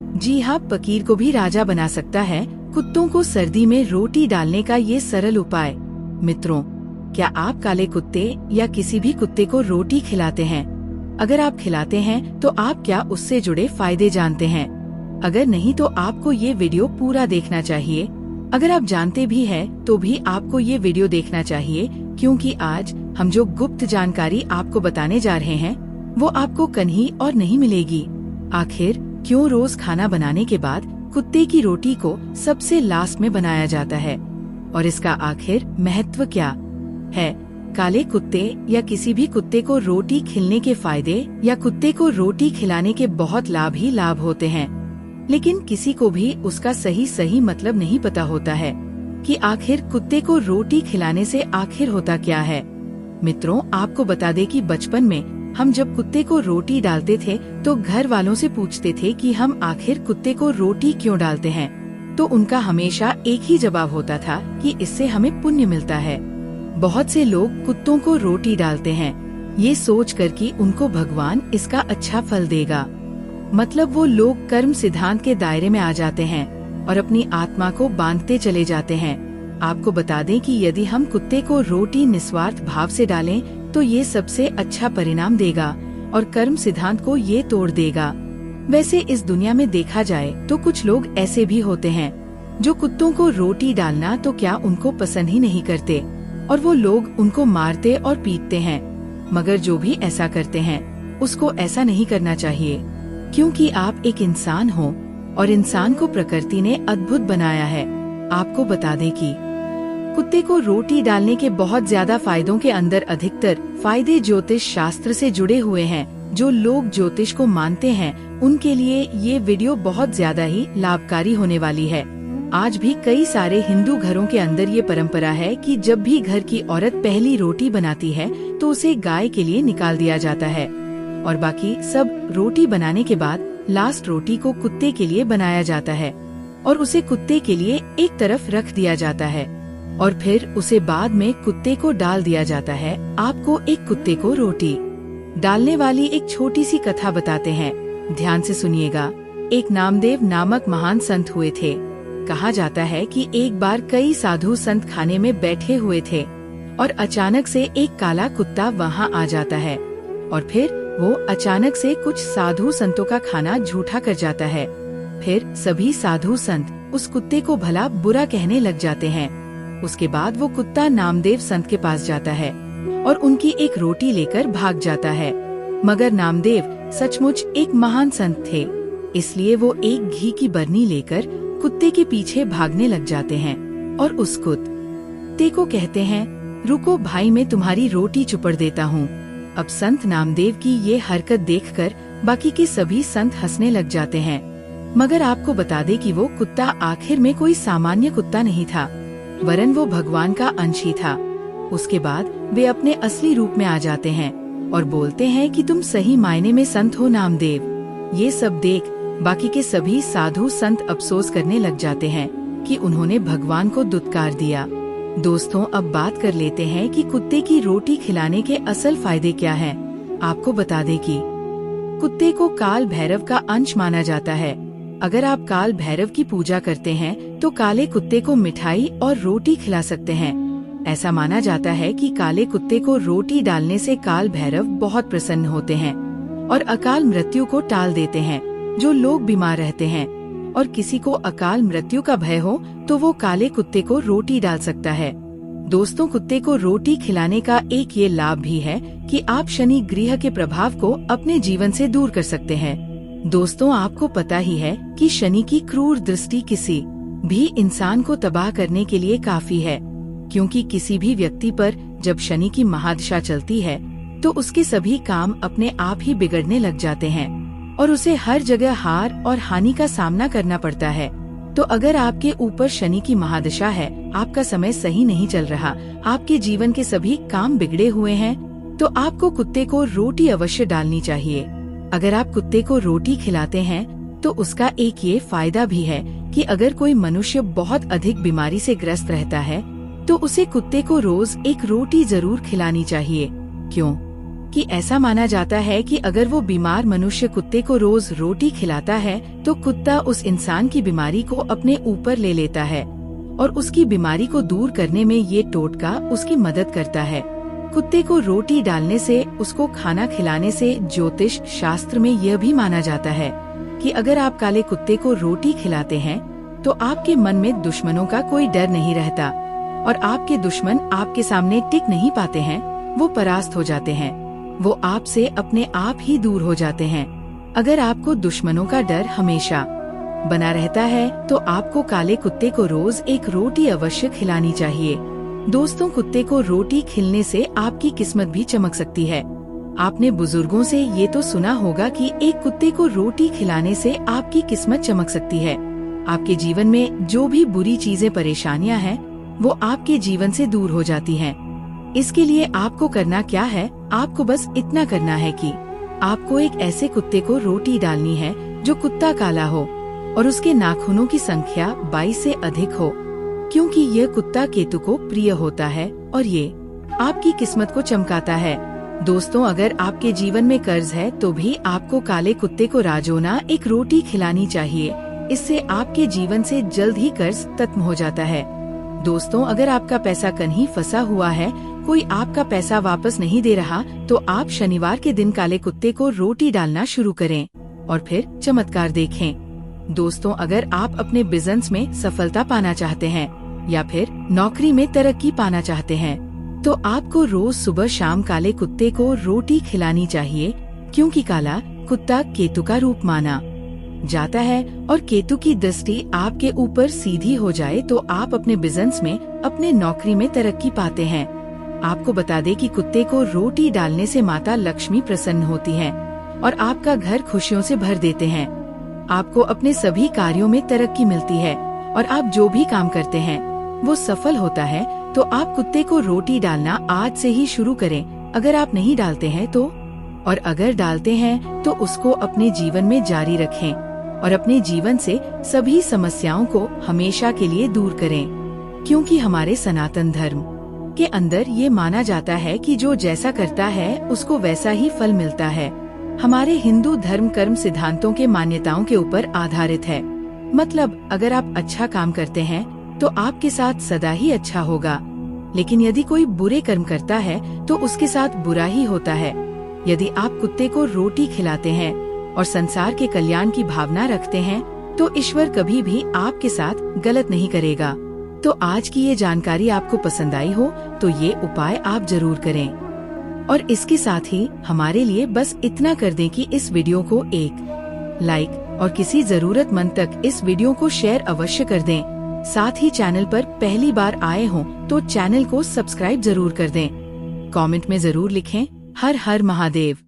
जी हाँ, फकीर को भी राजा बना सकता है कुत्तों को सर्दी में रोटी डालने का ये सरल उपाय। मित्रों, क्या आप काले कुत्ते या किसी भी कुत्ते को रोटी खिलाते हैं? अगर आप खिलाते हैं तो आप क्या उससे जुड़े फायदे जानते हैं? अगर नहीं तो आपको ये वीडियो पूरा देखना चाहिए। अगर आप जानते भी हैं तो भी आपको ये वीडियो देखना चाहिए, क्योंकि आज हम जो गुप्त जानकारी आपको बताने जा रहे हैं वो आपको कहीं और नहीं मिलेगी। आखिर क्यों रोज खाना बनाने के बाद कुत्ते की रोटी को सबसे लास्ट में बनाया जाता है, और इसका आखिर महत्व क्या है? काले कुत्ते या किसी भी कुत्ते को रोटी खिलाने के फायदे या कुत्ते को रोटी खिलाने के बहुत लाभ ही लाभ होते हैं, लेकिन किसी को भी उसका सही मतलब नहीं पता होता है कि आखिर कुत्ते को रोटी खिलाने से आखिर होता क्या है। मित्रों, आपको बता दें कि बचपन में हम जब कुत्ते को रोटी डालते थे तो घर वालों से पूछते थे कि हम आखिर कुत्ते को रोटी क्यों डालते हैं, तो उनका हमेशा एक ही जवाब होता था कि इससे हमें पुण्य मिलता है। बहुत से लोग कुत्तों को रोटी डालते हैं ये सोच कर कि उनको भगवान इसका अच्छा फल देगा। मतलब वो लोग कर्म सिद्धांत के दायरे में आ जाते हैं और अपनी आत्मा को बांधते चले जाते हैं। आपको बता दें कि यदि हम कुत्ते को रोटी निस्वार्थ भाव से डालें तो ये सबसे अच्छा परिणाम देगा और कर्म सिद्धांत को ये तोड़ देगा। वैसे इस दुनिया में देखा जाए तो कुछ लोग ऐसे भी होते हैं जो कुत्तों को रोटी डालना तो क्या उनको पसंद ही नहीं करते, और वो लोग उनको मारते और पीटते हैं। मगर जो भी ऐसा करते हैं उसको ऐसा नहीं करना चाहिए, क्योंकि आप एक इंसान हो और इंसान को प्रकृति ने अद्भुत बनाया है। आपको बता दें कि कुत्ते को रोटी डालने के बहुत ज्यादा फायदों के अंदर अधिकतर फायदे ज्योतिष शास्त्र से जुड़े हुए हैं। जो लोग ज्योतिष को मानते हैं उनके लिए ये वीडियो बहुत ज्यादा ही लाभकारी होने वाली है। आज भी कई सारे हिंदू घरों के अंदर ये परंपरा है कि जब भी घर की औरत पहली रोटी बनाती है तो उसे गाय के लिए निकाल दिया जाता है, और बाकी सब रोटी बनाने के बाद लास्ट रोटी को कुत्ते के लिए बनाया जाता है और उसे कुत्ते के लिए एक तरफ रख दिया जाता है, और फिर उसे बाद में कुत्ते को डाल दिया जाता है। आपको एक कुत्ते को रोटी डालने वाली एक छोटी सी कथा बताते हैं, ध्यान से सुनिएगा। एक नामदेव नामक महान संत हुए थे। कहा जाता है कि एक बार कई साधु संत खाने में बैठे हुए थे और अचानक से एक काला कुत्ता वहां आ जाता है, और फिर वो अचानक से कुछ साधु संतों का खाना झूठा कर जाता है। फिर सभी साधु संत उस कुत्ते को भला बुरा कहने लग जाते हैं। उसके बाद वो कुत्ता नामदेव संत के पास जाता है और उनकी एक रोटी लेकर भाग जाता है। मगर नामदेव सचमुच एक महान संत थे, इसलिए वो एक घी की बरनी लेकर कुत्ते के पीछे भागने लग जाते हैं और उस कुत्ते को कहते हैं, रुको भाई, मैं तुम्हारी रोटी चुपड़ देता हूँ। अब संत नामदेव की ये हरकत देखकर बाकी के सभी संत हंसने लग जाते हैं। मगर आपको बता दे कि वो कुत्ता आखिर में कोई सामान्य कुत्ता नहीं था, वरन वो भगवान का अंश ही था। उसके बाद वे अपने असली रूप में आ जाते हैं और बोलते हैं कि तुम सही मायने में संत हो नामदेव। ये सब देख बाकी के सभी साधु संत अफसोस करने लग जाते हैं कि उन्होंने भगवान को दुत्कार दिया। दोस्तों, अब बात कर लेते हैं कि कुत्ते की रोटी खिलाने के असल फायदे क्या हैं। आपको बता दें कि कुत्ते को काल भैरव का अंश माना जाता है। अगर आप काल भैरव की पूजा करते हैं तो काले कुत्ते को मिठाई और रोटी खिला सकते हैं। ऐसा माना जाता है कि काले कुत्ते को रोटी डालने से काल भैरव बहुत प्रसन्न होते हैं और अकाल मृत्यु को टाल देते हैं। जो लोग बीमार रहते हैं और किसी को अकाल मृत्यु का भय हो तो वो काले कुत्ते को रोटी डाल सकता है। दोस्तों, कुत्ते को रोटी खिलाने का एक ये लाभ भी है कि आप शनि ग्रह के प्रभाव को अपने जीवन से दूर कर सकते हैं। दोस्तों, आपको पता ही है कि शनि की क्रूर दृष्टि किसी भी इंसान को तबाह करने के लिए काफी है, क्योंकि किसी भी व्यक्ति पर जब शनि की महादशा चलती है तो उसके सभी काम अपने आप ही बिगड़ने लग जाते हैं और उसे हर जगह हार और हानि का सामना करना पड़ता है। तो अगर आपके ऊपर शनि की महादशा है, आपका समय सही नहीं चल रहा, आपके जीवन के सभी काम बिगड़े हुए हैं, तो आपको कुत्ते को रोटी अवश्य डालनी चाहिए। अगर आप कुत्ते को रोटी खिलाते हैं तो उसका एक ये फायदा भी है कि अगर कोई मनुष्य बहुत अधिक बीमारी से ग्रस्त रहता है तो उसे कुत्ते को रोज एक रोटी जरूर खिलानी चाहिए। क्यों? कि ऐसा माना जाता है कि अगर वो बीमार मनुष्य कुत्ते को रोज रोटी खिलाता है तो कुत्ता उस इंसान की बीमारी को अपने ऊपर ले लेता है और उसकी बीमारी को दूर करने में ये टोटका उसकी मदद करता है। कुत्ते को रोटी डालने से, उसको खाना खिलाने से ज्योतिष शास्त्र में यह भी माना जाता है कि अगर आप काले कुत्ते को रोटी खिलाते हैं तो आपके मन में दुश्मनों का कोई डर नहीं रहता और आपके दुश्मन आपके सामने टिक नहीं पाते हैं, वो परास्त हो जाते हैं, वो आपसे अपने आप ही दूर हो जाते हैं। अगर आपको दुश्मनों का डर हमेशा बना रहता है तो आपको काले कुत्ते को रोज एक रोटी अवश्य खिलानी चाहिए। दोस्तों, कुत्ते को रोटी खिलाने से आपकी किस्मत भी चमक सकती है। आपने बुजुर्गों से ये तो सुना होगा कि एक कुत्ते को रोटी खिलाने से आपकी किस्मत चमक सकती है। आपके जीवन में जो भी बुरी चीजें, परेशानियां हैं, वो आपके जीवन से दूर हो जाती हैं। इसके लिए आपको करना क्या है, आपको बस इतना करना है कि आपको एक ऐसे कुत्ते को रोटी डालनी है जो कुत्ता काला हो और उसके नाखूनों की संख्या 22 से अधिक हो, क्योंकि यह कुत्ता केतु को प्रिय होता है और ये आपकी किस्मत को चमकाता है। दोस्तों, अगर आपके जीवन में कर्ज है तो भी आपको काले कुत्ते को राजोना एक रोटी खिलानी चाहिए। इससे आपके जीवन से जल्द ही कर्ज खत्म हो जाता है। दोस्तों, अगर आपका पैसा कहीं फंसा हुआ है, कोई आपका पैसा वापस नहीं दे रहा, तो आप शनिवार के दिन काले कुत्ते को रोटी डालना शुरू करें और फिर चमत्कार देखें। दोस्तों, अगर आप अपने बिजनेस में सफलता पाना चाहते हैं या फिर नौकरी में तरक्की पाना चाहते हैं तो आपको रोज सुबह शाम काले कुत्ते को रोटी खिलानी चाहिए, क्योंकि काला कुत्ता केतु का रूप माना जाता है और केतु की दृष्टि आपके ऊपर सीधी हो जाए तो आप अपने बिजनेस में, अपने नौकरी में तरक्की पाते हैं। आपको बता दें कि कुत्ते को रोटी डालने से माता लक्ष्मी प्रसन्न होती हैं और आपका घर खुशियों से भर देते हैं। आपको अपने सभी कार्यों में तरक्की मिलती है और आप जो भी काम करते हैं वो सफल होता है। तो आप कुत्ते को रोटी डालना आज से ही शुरू करें। अगर आप नहीं डालते हैं तो, और अगर डालते हैं तो उसको अपने जीवन में जारी रखें और अपने जीवन से सभी समस्याओं को हमेशा के लिए दूर करें, क्योंकि हमारे सनातन धर्म के अंदर ये माना जाता है कि जो जैसा करता है उसको वैसा ही फल मिलता है। हमारे हिंदू धर्म कर्म सिद्धांतों के मान्यताओं के ऊपर आधारित है। मतलब अगर आप अच्छा काम करते हैं तो आपके साथ सदा ही अच्छा होगा, लेकिन यदि कोई बुरे कर्म करता है तो उसके साथ बुरा ही होता है। यदि आप कुत्ते को रोटी खिलाते हैं और संसार के कल्याण की भावना रखते हैं तो ईश्वर कभी भी आपके साथ गलत नहीं करेगा। तो आज की ये जानकारी आपको पसंद आई हो तो ये उपाय आप जरूर करें और इसके साथ ही हमारे लिए बस इतना कर दें कि इस वीडियो को एक लाइक और किसी जरूरतमंद तक इस वीडियो को शेयर अवश्य कर दें। साथ ही चैनल पर पहली बार आए हों तो चैनल को सब्सक्राइब जरूर कर दें। कमेंट में जरूर लिखें हर हर महादेव।